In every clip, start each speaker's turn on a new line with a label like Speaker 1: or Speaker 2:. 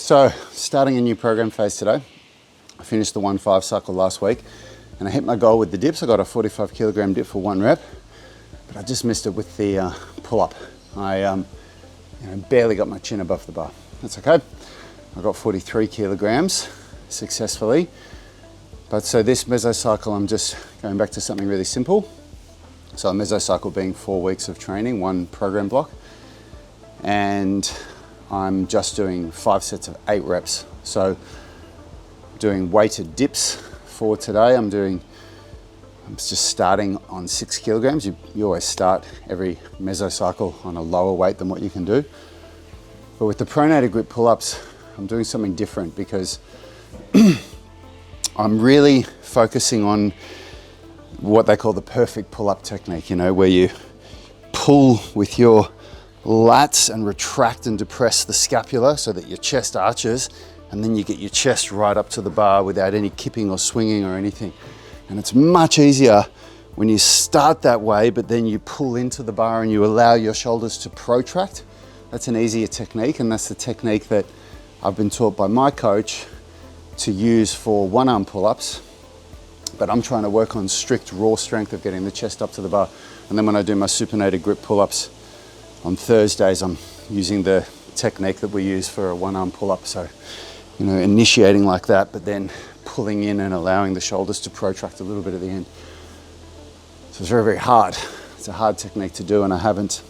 Speaker 1: So, starting a new program phase today. I finished the 1-5 cycle last week and I hit my goal with the dips. I got a 45 kilogram dip for 1 rep, but I just missed it with the pull-up. I barely got my chin above the bar. That's okay. I got 43 kilograms successfully. But so this mesocycle, I'm just going back to something really simple. So a mesocycle being 4 weeks of training, 1 program block. And I'm just doing 5 sets of 8 reps. So doing weighted dips for today. I'm just starting on 6 kilograms. You always start every mesocycle on a lower weight than what you can do. But with the pronated grip pull-ups, I'm doing something different because I'm really focusing on what they call the perfect pull-up technique, where you pull with your lats and retract and depress the scapula so that your chest arches, and then you get your chest right up to the bar without any kipping or swinging or anything. And it's much easier when you start that way, but then you pull into the bar and you allow your shoulders to protract. That's an easier technique, and that's the technique that I've been taught by my coach to use for 1-arm pull-ups. But I'm trying to work on strict raw strength of getting the chest up to the bar. And then when I do my supinated grip pull-ups on Thursdays, I'm using the technique that we use for a 1-arm pull-up. So, initiating like that, but then pulling in and allowing the shoulders to protract a little bit at the end. So it's very, very hard. It's a hard technique to do, and I haven't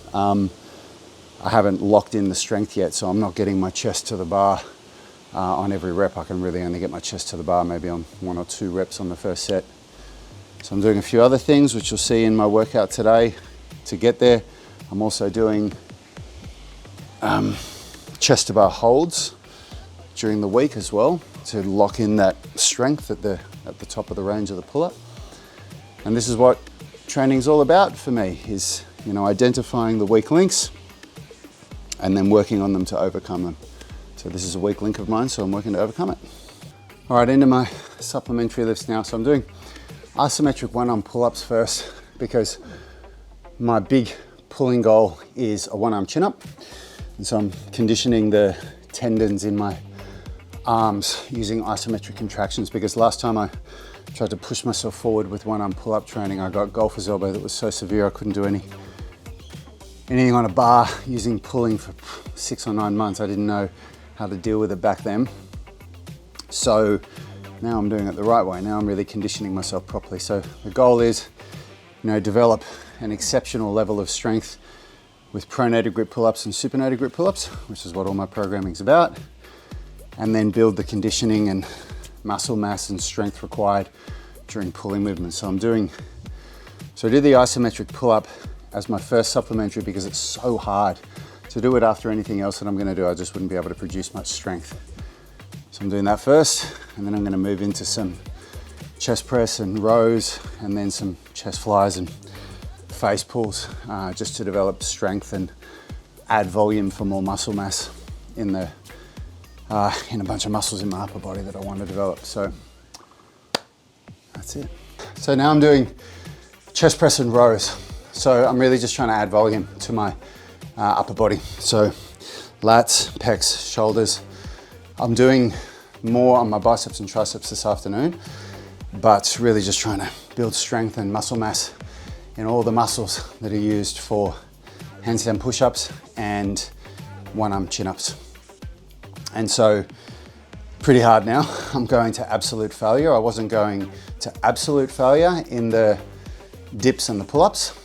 Speaker 1: locked in the strength yet, so I'm not getting my chest to the bar on every rep. I can really only get my chest to the bar maybe on 1 or 2 reps on the first set. So I'm doing a few other things, which you'll see in my workout today to get there. I'm also doing chest to bar holds during the week as well to lock in that strength at the top of the range of the pull-up. And this is what training is all about for me, is identifying the weak links and then working on them to overcome them. So this is a weak link of mine, so I'm working to overcome it. All right, into my supplementary lifts now. So I'm doing isometric 1-arm pull-ups first because my big pulling goal is a 1-arm chin-up. And so I'm conditioning the tendons in my arms using isometric contractions, because last time I tried to push myself forward with 1-arm pull-up training, I got golfer's elbow that was so severe I couldn't do anything on a bar using pulling for 6 or 9 months. I didn't know how to deal with it back then. So now I'm doing it the right way. Now I'm really conditioning myself properly. So the goal is, develop an exceptional level of strength with pronated grip pull-ups and supinated grip pull-ups, which is what all my programming is about, and then build the conditioning and muscle mass and strength required during pulling movements. So I do the isometric pull-up as my first supplementary because it's so hard to do it after anything else that I'm going to do. I just wouldn't be able to produce much strength. So I'm doing that first, and then I'm going to move into some chest press and rows, and then some chest flies and face pulls, just to develop strength and add volume for more muscle mass in a bunch of muscles in my upper body that I want to develop. So that's it. So now I'm doing chest press and rows. So I'm really just trying to add volume to my upper body. So lats, pecs, shoulders. I'm doing more on my biceps and triceps this afternoon, but really just trying to build strength and muscle mass in all the muscles that are used for handstand push-ups and 1-arm chin-ups. And so pretty hard now. I'm going to absolute failure. I wasn't going to absolute failure in the dips and the pull-ups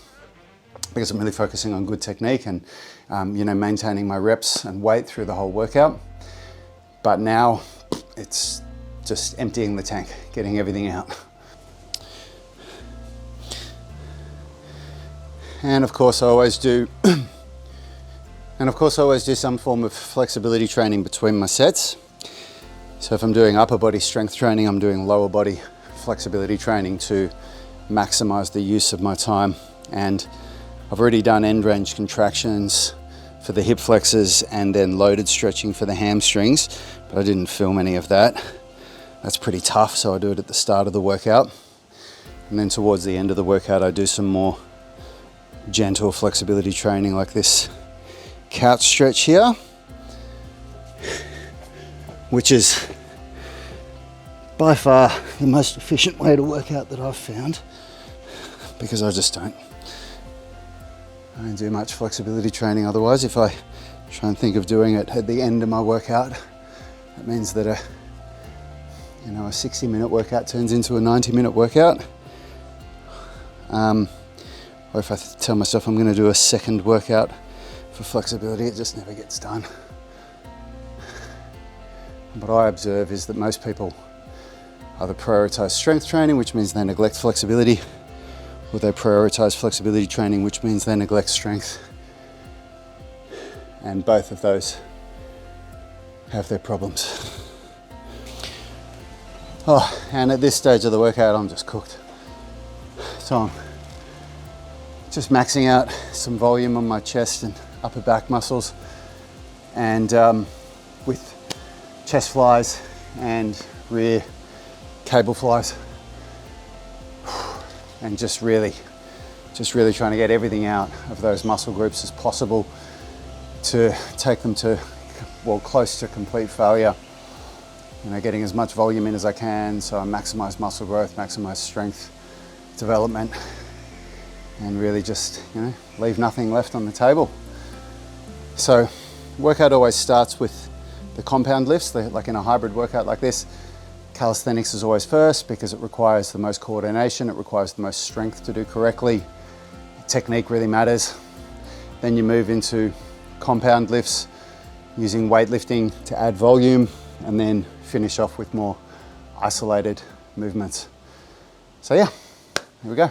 Speaker 1: because I'm really focusing on good technique and maintaining my reps and weight through the whole workout. But now it's just emptying the tank, getting everything out. And of course I always do some form of flexibility training between my sets. So if I'm doing upper body strength training, I'm doing lower body flexibility training to maximize the use of my time. And I've already done end range contractions for the hip flexors and then loaded stretching for the hamstrings, but I didn't film any of that. That's pretty tough, so I do it at the start of the workout. And then towards the end of the workout, I do some more gentle flexibility training like this couch stretch here. which is by far the most efficient way to work out that I've found, because I just don't do much flexibility training otherwise. If I try and think of doing it at the end of my workout, that means that a 60-minute workout turns into a 90-minute workout. Or if I tell myself I'm going to do a second workout for flexibility, it just never gets done. What I observe is that most people either prioritize strength training, which means they neglect flexibility, or they prioritize flexibility training, which means they neglect strength. And both of those have their problems. Oh, and at this stage of the workout, I'm just cooked. So I'm just maxing out some volume on my chest and upper back muscles, and with chest flies and rear cable flies, and just really trying to get everything out of those muscle groups as possible to take them to, well, close to complete failure. Getting as much volume in as I can, so I maximize muscle growth, maximize strength development, and really just, leave nothing left on the table. So workout always starts with the compound lifts, like in a hybrid workout like this. Calisthenics is always first because it requires the most coordination, it requires the most strength to do correctly. Technique really matters. Then you move into compound lifts using weightlifting to add volume, and then finish off with more isolated movements. So yeah, here we go.